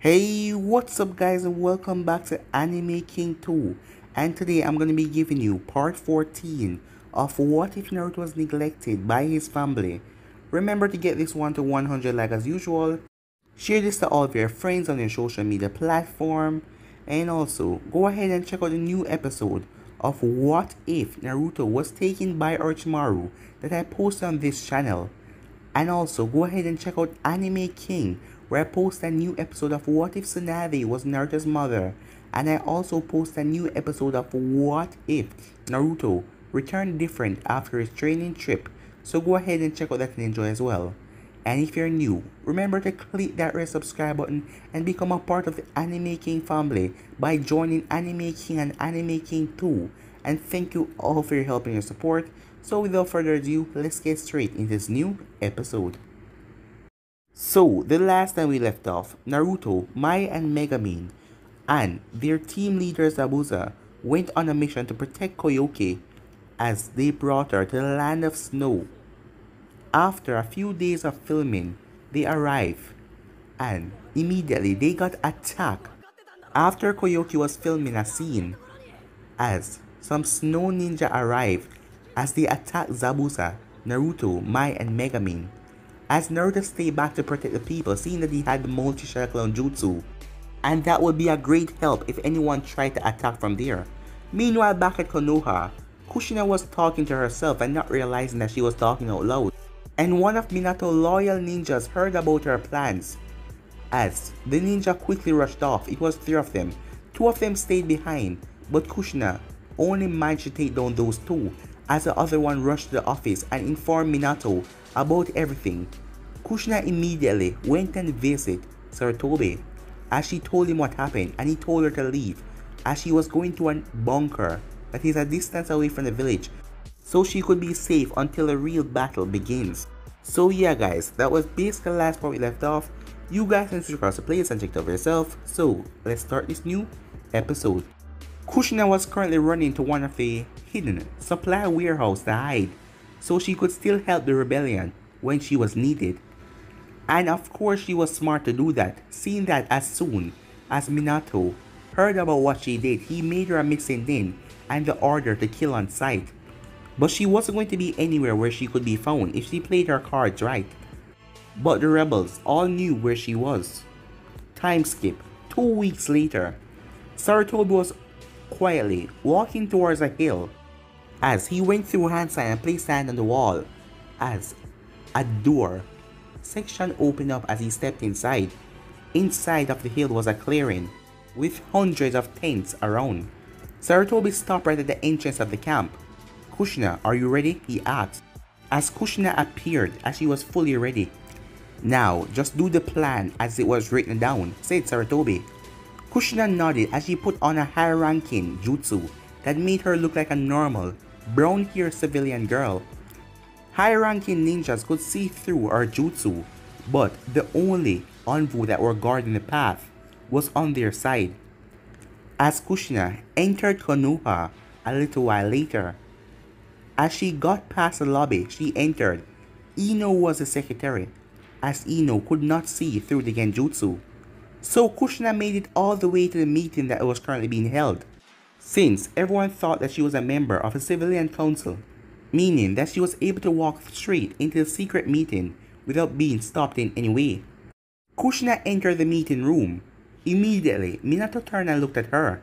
Hey, what's up guys, and welcome back to Anime King 2. And today I'm going to be giving you part 14 of What If Naruto Was Neglected by His Family. Remember to get this one to 100 like as usual. Share this to all of your friends on your social media platform. And also, go ahead and check out the new episode of What If Naruto Was Taken by Orochimaru that I posted on this channel. And also, go ahead and check out Anime King, where I post a new episode of What If Tsunade Was Naruto's mother. And I also post a new episode of What If Naruto Returned Different after his training trip. So go ahead and check out that and enjoy as well. And if you're new, remember to click that red subscribe button and become a part of the Anime King family by joining Anime King and Anime King 2. And thank you all for your help and your support. So without further ado, let's get straight into this new episode. So, the last time we left off, Naruto, Mai and Megumin, and their team leader Zabuza went on a mission to protect Koyoke as they brought her to the land of snow. After a few days of filming, they arrived and immediately they got attacked. After Koyoke was filming a scene, as some snow ninja arrived as they attacked Zabuza, Naruto, Mai and Megumin. As Naruto stayed back to protect the people, seeing that he had the multi-shell clone jutsu, and that would be a great help if anyone tried to attack from there. Meanwhile, back at Konoha, Kushina was talking to herself and not realizing that she was talking out loud. And one of Minato's loyal ninjas heard about her plans. As the ninja quickly rushed off, it was 3 of them. 2 of them stayed behind, but Kushina only managed to take down those 2, as the other one rushed to the office and informed Minato about everything. Kushina immediately went and visited Sarutobi as she told him what happened, and he told her to leave as she was going to a bunker that is a distance away from the village so she could be safe until a real battle begins. So yeah guys, that was basically the last part we left off. You guys can switch across the place and check it out for yourself. So let's start this new episode. Kushina was currently running to one of the hidden supply warehouse to hide so she could still help the rebellion when she was needed. And of course she was smart to do that, seeing that as soon as Minato heard about what she did, he made her a missing link and the order to kill on sight. But she wasn't going to be anywhere where she could be found if she played her cards right. But the rebels all knew where she was. Time skip. 2 weeks later, Sarutobi was quietly walking towards a hill as he went through hand sign and placed hand on the wall as a door section opened up as he stepped inside. Inside of the hill was a clearing with hundreds of tents around. Sarutobi stopped right at the entrance of the camp. Kushina, are you ready? He asked as Kushina appeared as she was fully ready. Now just do the plan as it was written down, said Sarutobi. Kushina nodded as she put on a high-ranking jutsu that made her look like a normal, brown-haired civilian girl. High-ranking ninjas could see through her jutsu, but the only Anbu that were guarding the path was on their side. As Kushina entered Konoha a little while later, as she got past the lobby she entered, Ino was the secretary, as Ino could not see through the genjutsu. So Kushina made it all the way to the meeting that was currently being held, since everyone thought that she was a member of a civilian council, meaning that she was able to walk straight into the secret meeting without being stopped in any way. Kushina entered the meeting room. Immediately, Minato turned and looked at her.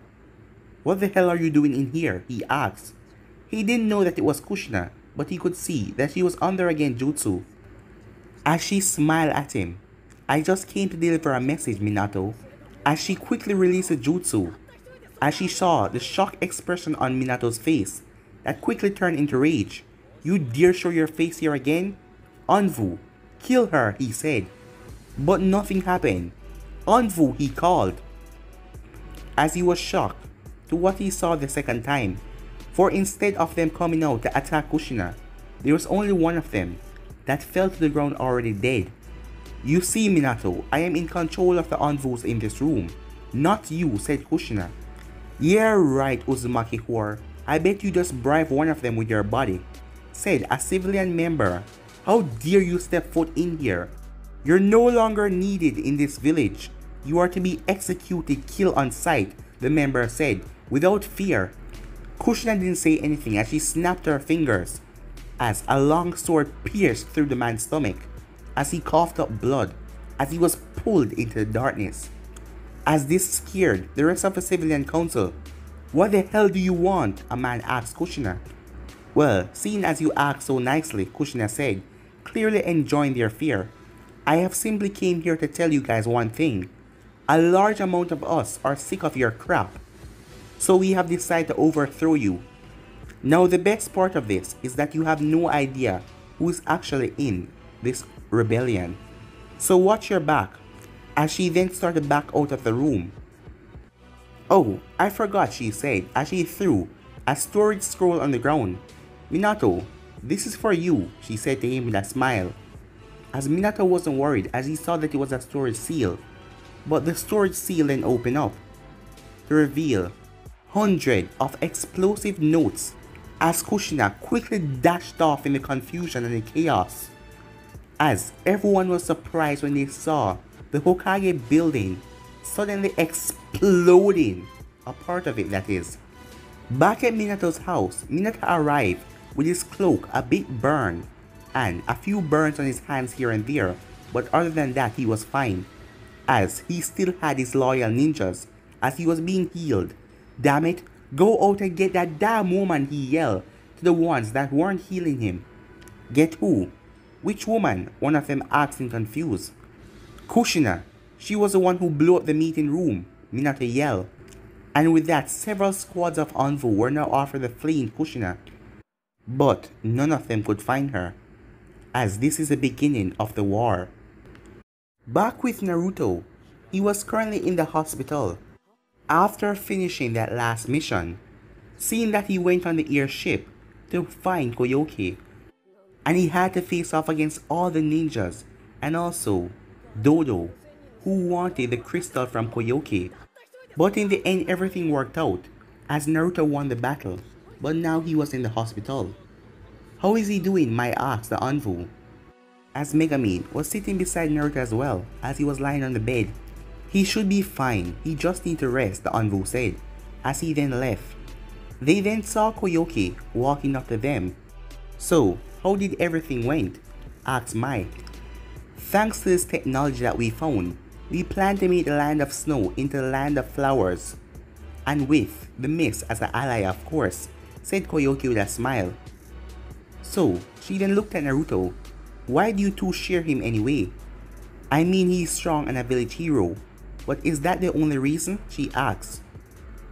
"What the hell are you doing in here?" he asked. He didn't know that it was Kushina, but he could see that she was under a genjutsu. As she smiled at him, "I just came to deliver a message, Minato," as she quickly released the jutsu, as she saw the shocked expression on Minato's face that quickly turned into rage. "You dare show your face here again? Anbu, kill her," he said. But nothing happened. "Anbu," he called, as he was shocked to what he saw the second time, for instead of them coming out to attack Kushina, there was only one of them that fell to the ground already dead. "You see, Minato, I am in control of the Anbus in this room, not you," said Kushina. "Yeah, right, Uzumaki whore. I bet you just bribe one of them with your body," said a civilian member. "How dare you step foot in here? You're no longer needed in this village. You are to be executed, killed on sight, the member said, without fear. Kushina didn't say anything as she snapped her fingers as a long sword pierced through the man's stomach, as he coughed up blood, as he was pulled into the darkness. As this scared the rest of the civilian council. What the hell do you want? A man asked Kushina. Well, seeing as you act so nicely, Kushina said, clearly enjoying their fear. I have simply came here to tell you guys one thing. A large amount of us are sick of your crap. So we have decided to overthrow you. Now the best part of this is that you have no idea who is actually in this rebellion. So watch your back, as she then started back out of the room. Oh, I forgot, she said as she threw a storage scroll on the ground. Minato, this is for you, she said to him with a smile. As Minato wasn't worried as he saw that it was a storage seal. But the storage seal then opened up to reveal hundreds of explosive notes as Kushina quickly dashed off in the confusion and the chaos. As everyone was surprised when they saw the Hokage building suddenly exploding, a part of it that is. Back at Minato's house, Minato arrived with his cloak a bit burned and a few burns on his hands here and there, but other than that he was fine, as he still had his loyal ninjas as he was being healed. Damn it, go out and get that damn woman, he yelled to the ones that weren't healing him. Get who? Which woman? One of them asked in confused. Kushina. She was the one who blew up the meeting room, Minato yelled. And with that, several squads of Anvu were now after the fleeing Kushina. But none of them could find her, as this is the beginning of the war. Back with Naruto, he was currently in the hospital after finishing that last mission, seeing that he went on the airship to find Koyoki, and he had to face off against all the ninjas and also Dodo, who wanted the crystal from Koyoki. But in the end everything worked out as Naruto won the battle, but now he was in the hospital. How is he doing? Mai asked the Anvu, as Megumin was sitting beside Naruto as well as he was lying on the bed. He should be fine, he just needs to rest, the Anvu said, as he then left. They then saw Koyoki walking up to them. So, how did everything went? Asked Mai. Thanks to this technology that we found, we plan to make the land of snow into the land of flowers. And with the mist as an ally, of course, said Koyoki with a smile. So, she then looked at Naruto. Why do you two share him anyway? I mean, he's strong and a village hero, but is that the only reason? She asked,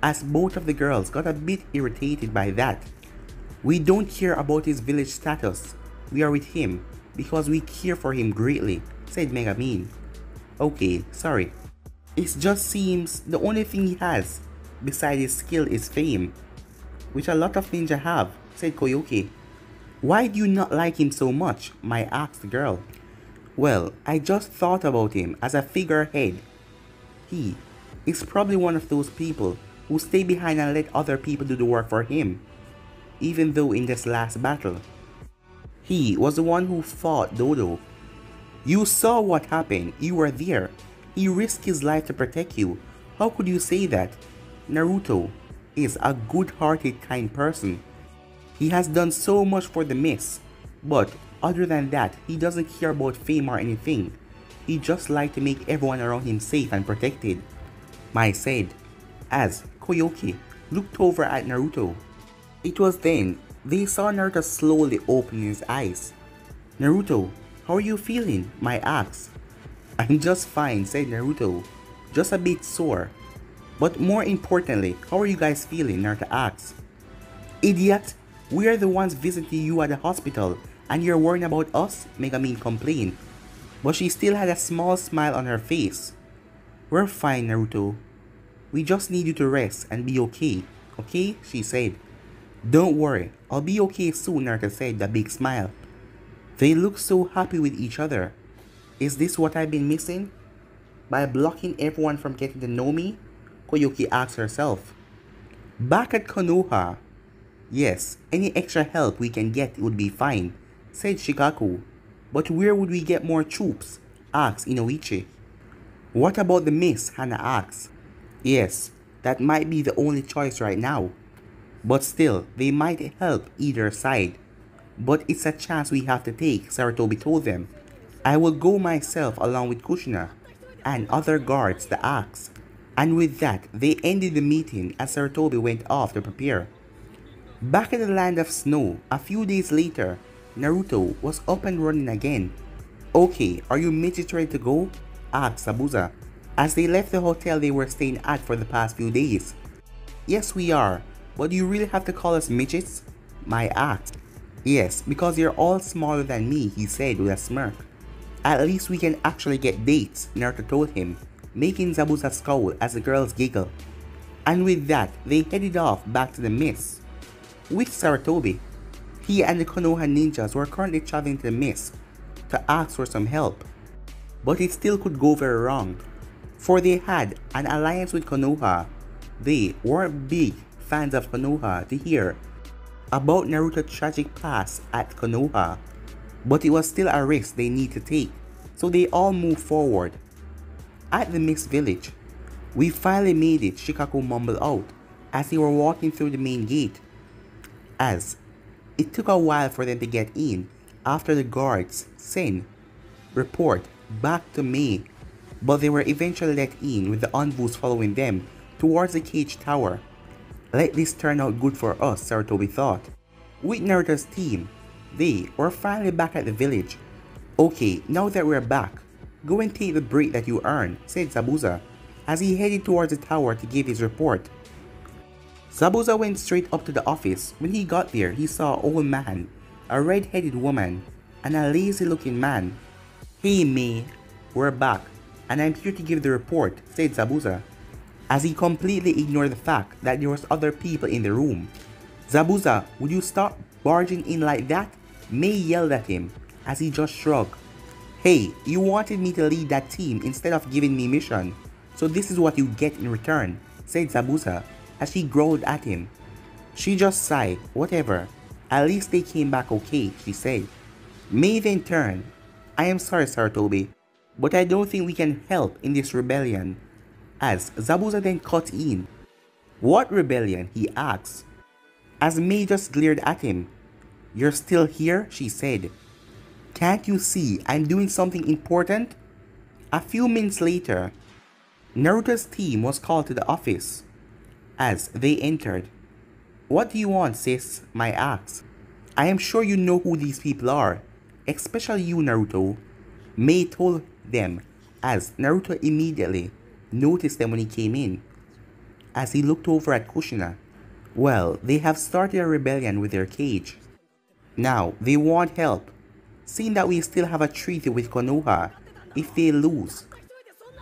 as both of the girls got a bit irritated by that. We don't care about his village status. We are with him because we care for him greatly, said Megumin. Okay, sorry. It just seems the only thing he has besides his skill is fame, which a lot of ninja have, said Koyoki. Why do you not like him so much? Mai asked the girl. Well, I just thought about him as a figurehead. He is probably one of those people who stay behind and let other people do the work for him. Even though in this last battle, he was the one who fought Dodo. You saw what happened, you were there. He risked his life to protect you. How could you say that? Naruto is a good-hearted, kind person. He has done so much for the mist, but other than that, he doesn't care about fame or anything. He just likes to make everyone around him safe and protected, Mai said, as Koyoki looked over at Naruto. It was then they saw Naruto slowly open his eyes. Naruto, how are you feeling? Mai asked. I'm just fine, said Naruto, just a bit sore. But more importantly, how are you guys feeling? Naruto asked. Idiot, we are the ones visiting you at the hospital and you're worrying about us? Megumin complained. But she still had a small smile on her face. We're fine, Naruto. We just need you to rest and be okay, okay? She said. Don't worry, I'll be okay soon, Naruto said with a big smile. They look so happy with each other. Is this what I've been missing? By blocking everyone from getting to know me? Koyoki asked herself. Back at Konoha. Yes, any extra help we can get would be fine, said Shikaku. But where would we get more troops? Asked Inoichi. What about the miss? Hannah asks. Yes, that might be the only choice right now. But still, they might help either side. But it's a chance we have to take, Saratobi told them. I will go myself along with Kushina and other guards to ask. And with that, they ended the meeting as Saratobi went off to prepare. Back in the land of snow, a few days later, Naruto was up and running again. Okay, are you midgets ready to go? Asked Zabuza, as they left the hotel they were staying at for the past few days. Yes, we are, but do you really have to call us midgets? Mai asked. Yes, because you're all smaller than me, he said with a smirk. At least we can actually get dates, Naruto told him, making Zabuza scowl as the girls giggle. And with that, they headed off back to the mist. With Saratobi, he and the Konoha ninjas were currently traveling to the mist to ask for some help. But it still could go very wrong, for they had an alliance with Konoha. They weren't big fans of Konoha to hear about Naruto's tragic past at Konoha, but it was still a risk they need to take, so they all moved forward. At the mist village, we finally made it, Shikaku mumbled out as they were walking through the main gate, as it took a while for them to get in after the guards sent report back to May, but they were eventually let in with the envoys following them towards the cage tower. Let this turn out good for us, Saratobi thought. With Naruto's team, they were finally back at the village. Okay, now that we're back, go and take the break that you earned, said Zabuza, as he headed towards the tower to give his report. Zabuza went straight up to the office. When he got there, he saw an old man, a red-headed woman, and a lazy-looking man. Hey May, we're back, and I'm here to give the report, said Zabuza, as he completely ignored the fact that there was other people in the room. Zabuza, would you stop barging in like that? May yelled at him, as he just shrugged. Hey, you wanted me to lead that team instead of giving me mission, so this is what you get in return, said Zabuza, as she growled at him. She just sighed. Whatever, at least they came back okay, she said. May then turned. I am sorry, Saratobi, but I don't think we can help in this rebellion, as Zabuza then cut in. What rebellion? He asked, as May just glared at him. You're still here? She said. Can't you see I'm doing something important? A few minutes later, Naruto's team was called to the office. As they entered, what do you want, sis? Mai asked. I am sure you know who these people are, especially you, Naruto. May told them, as Naruto immediately noticed them when he came in. As he looked over at Kushina, well, they have started a rebellion with their cage. Now, they want help, seeing that we still have a treaty with Konoha. If they lose,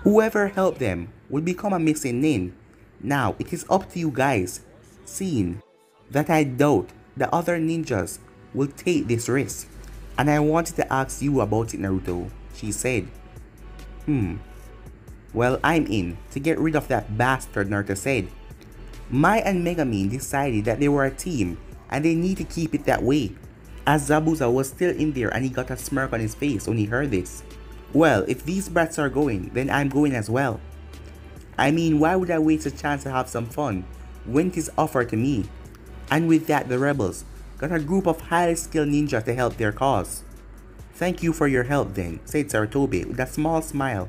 whoever helped them will become a missing nin. Now, it is up to you guys, seeing that I doubt the other ninjas will take this risk. And I wanted to ask you about it, Naruto, she said. Well, I'm in to get rid of that bastard, Naruto said. Mai and Megumin decided that they were a team and they need to keep it that way, as Zabuza was still in there and he got a smirk on his face when he heard this. Well, if these brats are going, then I'm going as well. I mean, why would I waste a chance to have some fun when it is offered to me? And with that, the rebels got a group of highly skilled ninjas to help their cause. Thank you for your help then, said Saratobi with a small smile.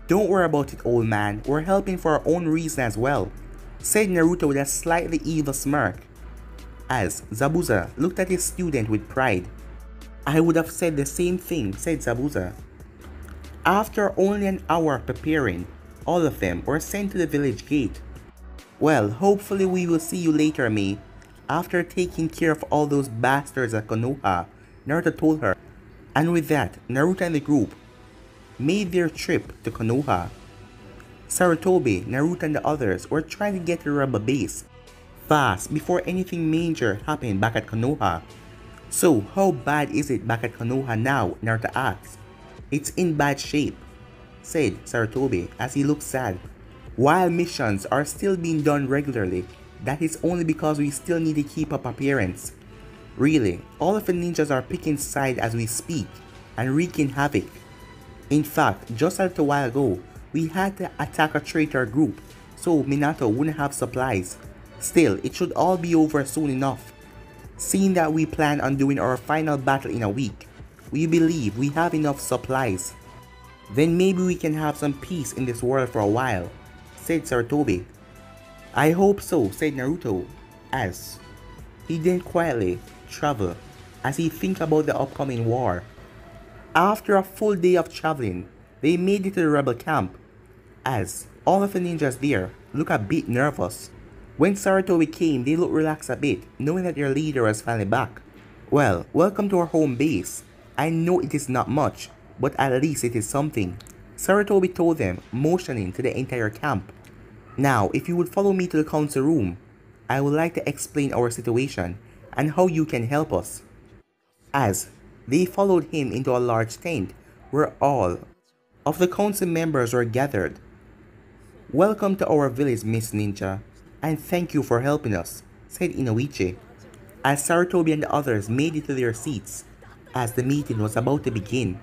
Don't worry about it, old man, we're helping for our own reason as well, said Naruto with a slightly evil smirk, as Zabuza looked at his student with pride. I would have said the same thing, said Zabuza. After only an hour preparing, all of them were sent to the village gate. Well, hopefully we will see you later, May, after taking care of all those bastards at Konoha, Naruto told her. And with that, Naruto and the group made their trip to Konoha. Saratobi, Naruto and the others were trying to get to the rebel base fast before anything major happened back at Konoha. So how bad is it back at Konoha now? Naruto asked. It's in bad shape, said Saratobi as he looked sad. While missions are still being done regularly, that is only because we still need to keep up appearance. Really, all of the ninjas are picking sides as we speak and wreaking havoc. In fact, just a little while ago, we had to attack a traitor group so Minato wouldn't have supplies. Still, it should all be over soon enough. Seeing that we plan on doing our final battle in a week, we believe we have enough supplies. Then maybe we can have some peace in this world for a while, said Sarutobi. I hope so, said Naruto, as he then quietly traveled as he think about the upcoming war. After a full day of traveling, they made it to the rebel camp, as all of the ninjas there look a bit nervous. When Sarutobi came, they looked relaxed a bit, knowing that their leader was finally back. Well, welcome to our home base. I know it is not much, but at least it is something, Sarutobi told them, motioning to the entire camp. Now, if you would follow me to the council room, I would like to explain our situation and how you can help us. As they followed him into a large tent where all of the council members were gathered. Welcome to our village, Miss Ninja, and thank you for helping us, said Inoichi, as Sarutobi and the others made it to their seats as the meeting was about to begin.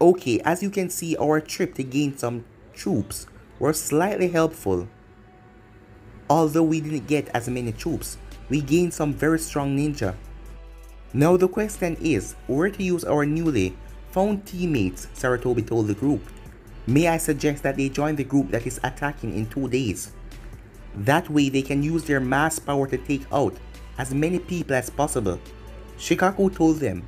Okay, as you can see, our trip to gain some troops was slightly helpful. Although we didn't get as many troops, we gained some very strong ninja. Now the question is, where to use our newly found teammates, Sarutobi told the group. May I suggest that they join the group that is attacking in 2 days. That way they can use their mass power to take out as many people as possible, Shikaku told them.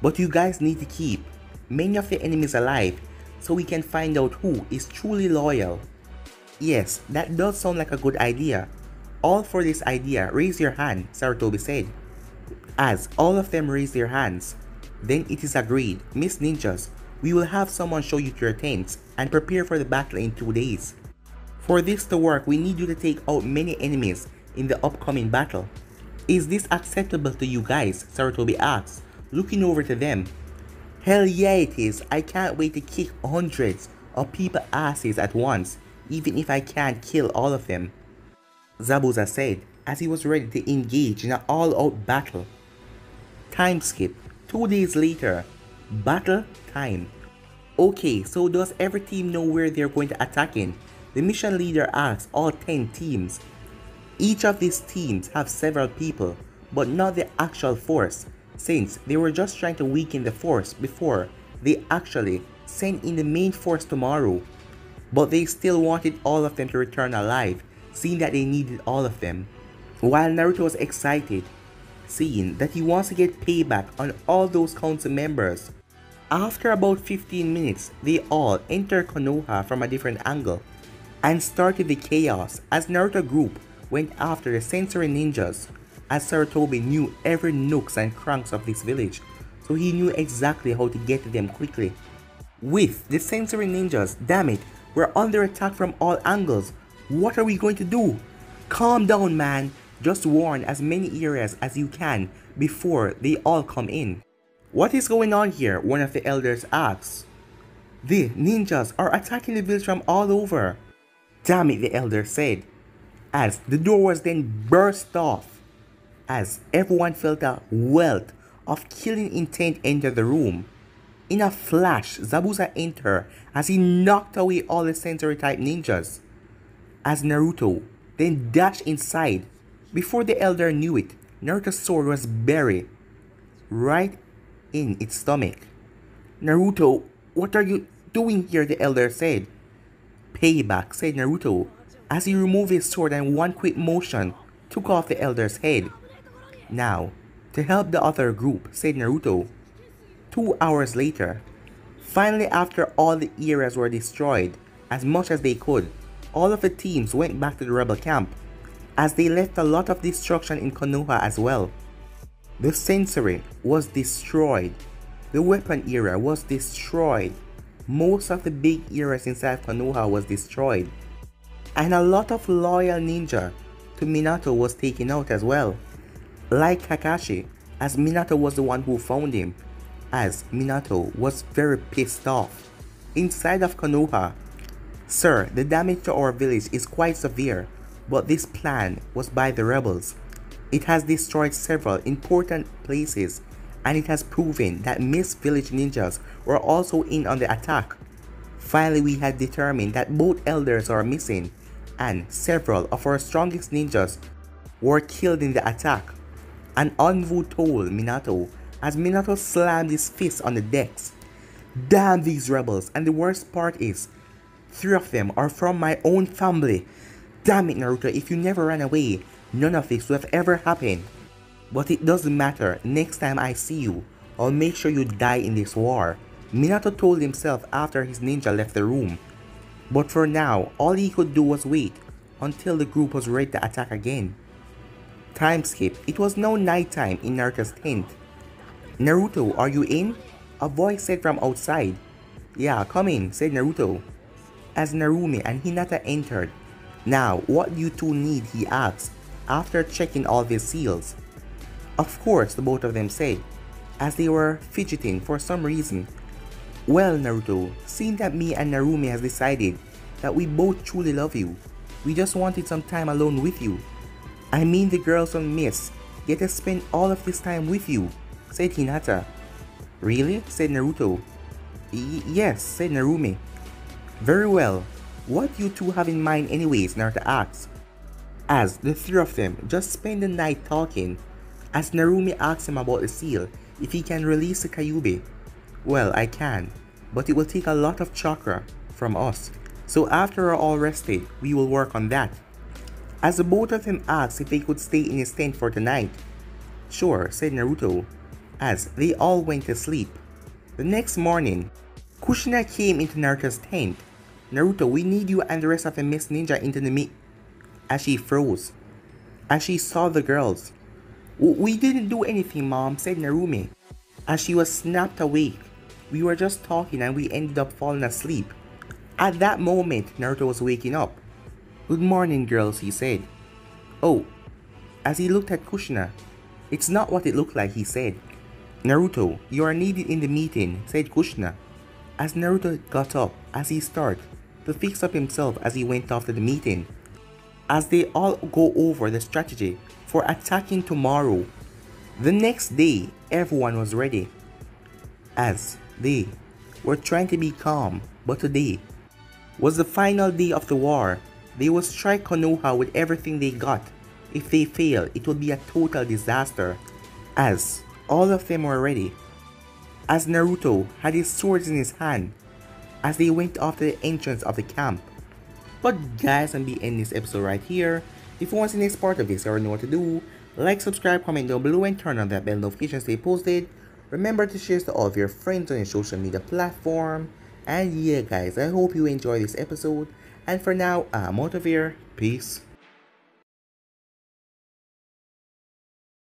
But you guys need to keep many of the enemies alive so we can find out who is truly loyal. Yes, that does sound like a good idea. All for this idea, raise your hand, Sarutobi said. As all of them raised their hands, then it is agreed. Miss Ninjas, we will have someone show you to your tents and prepare for the battle in 2 days. For this to work, we need you to take out many enemies in the upcoming battle. Is this acceptable to you guys? Sarutobi asked, looking over to them. Hell yeah it is. I can't wait to kick hundreds of people's asses at once, even if I can't kill all of them, Zabuza said as he was ready to engage in an all-out battle. Time skip. 2 days later. Battle time. Okay, so does every team know where they're going to attack in? The mission leader asked all 10 teams. Each of these teams have several people, but not the actual force, since they were just trying to weaken the force before they actually sent in the main force tomorrow. But they still wanted all of them to return alive, seeing that they needed all of them. While Naruto was excited, seeing that he wants to get payback on all those council members. After about 15 minutes, they all entered Konoha from a different angle and started the chaos as Naruto group went after the sensory ninjas, as Sarutobi knew every nooks and cranks of this village, so he knew exactly how to get to them quickly. With the sensory ninjas, damn it, we're under attack from all angles. What are we going to do? Calm down, man. Just warn as many areas as you can before they all come in. What is going on here? One of the elders asks. The ninjas are attacking the village from all over. Damn it, the elder said, as the door was then burst off, as everyone felt a wealth of killing intent enter the room. In a flash, Zabuza entered as he knocked away all the sensory type ninjas, as Naruto then dashed inside. Before the elder knew it, Naruto's sword was buried right in its stomach. Naruto, what are you doing here? The elder said. Payback, said Naruto, as he removed his sword and one quick motion took off the elder's head. Now, to help the other group, said Naruto. 2 hours later, finally after all the areas were destroyed as much as they could, all of the teams went back to the rebel camp, as they left a lot of destruction in Konoha as well. The sensory was destroyed. The weapon era was destroyed. Most of the big areas inside Konoha was destroyed. And a lot of loyal ninja to Minato was taken out as well. Like Kakashi, as Minato was the one who found him, as Minato was very pissed off. Inside of Konoha, sir, the damage to our village is quite severe, but this plan was by the rebels. It has destroyed several important places, and it has proven that Miss Village ninjas were also in on the attack. Finally, we had determined that both elders are missing, and several of our strongest ninjas were killed in the attack. An envoy told Minato as Minato slammed his fist on the decks. Damn these rebels, and the worst part is, 3 of them are from my own family. Damn it, Naruto, if you never ran away, none of this would have ever happened. But it doesn't matter, next time I see you, I'll make sure you die in this war, Minato told himself after his ninja left the room. But for now, all he could do was wait until the group was ready to attack again. Time skip. It was now nighttime in Naruto's tent. Naruto, are you in? A voice said from outside. Yeah, come in, said Naruto. As Narumi and Hinata entered. Now, what do you two need, he asked, after checking all the seals. Of course, the both of them said, as they were fidgeting for some reason. Well, Naruto, seeing that me and Narumi has decided that we both truly love you, we just wanted some time alone with you. I mean the girls on Miss get to spend all of this time with you, said Hinata. Really? Said Naruto. Yes, said Narumi. Very well. What you two have in mind anyways, Naruto asked. As the 3 of them just spend the night talking, as Narumi asks him about the seal, if he can release the Kyuubi. Well, I can, but it will take a lot of chakra from us. So after we're all rested, we will work on that. As the both of them asked if they could stay in his tent for the night. Sure, said Naruto, as they all went to sleep. The next morning, Kushina came into Naruto's tent. Naruto, we need you and the rest of the Miss Ninja into the as she froze. As she saw the girls. We didn't do anything, Mom, said Narumi. As she was snapped awake. We were just talking and we ended up falling asleep. At that moment, Naruto was waking up. Good morning, girls, he said. Oh, as he looked at Kushina. It's not what it looked like, he said. Naruto, you are needed in the meeting, said Kushina. As Naruto got up, as he started to fix up himself as he went off to the meeting. As they all go over the strategy for attacking tomorrow. The next day, everyone was ready. As they were trying to be calm, but today was the final day of the war. They will strike Konoha with everything they got. If they fail, it will be a total disaster. As all of them were ready. As Naruto had his swords in his hand. As they went off to the entrance of the camp. But guys, I'm ending this episode right here. If you want to see the next part of this or know what to do, like, subscribe, comment down below and turn on that bell notification to stay posted. Remember to share to all of your friends on your social media platform. And yeah guys, I hope you enjoyed this episode. And for now, I'm out of here. Peace.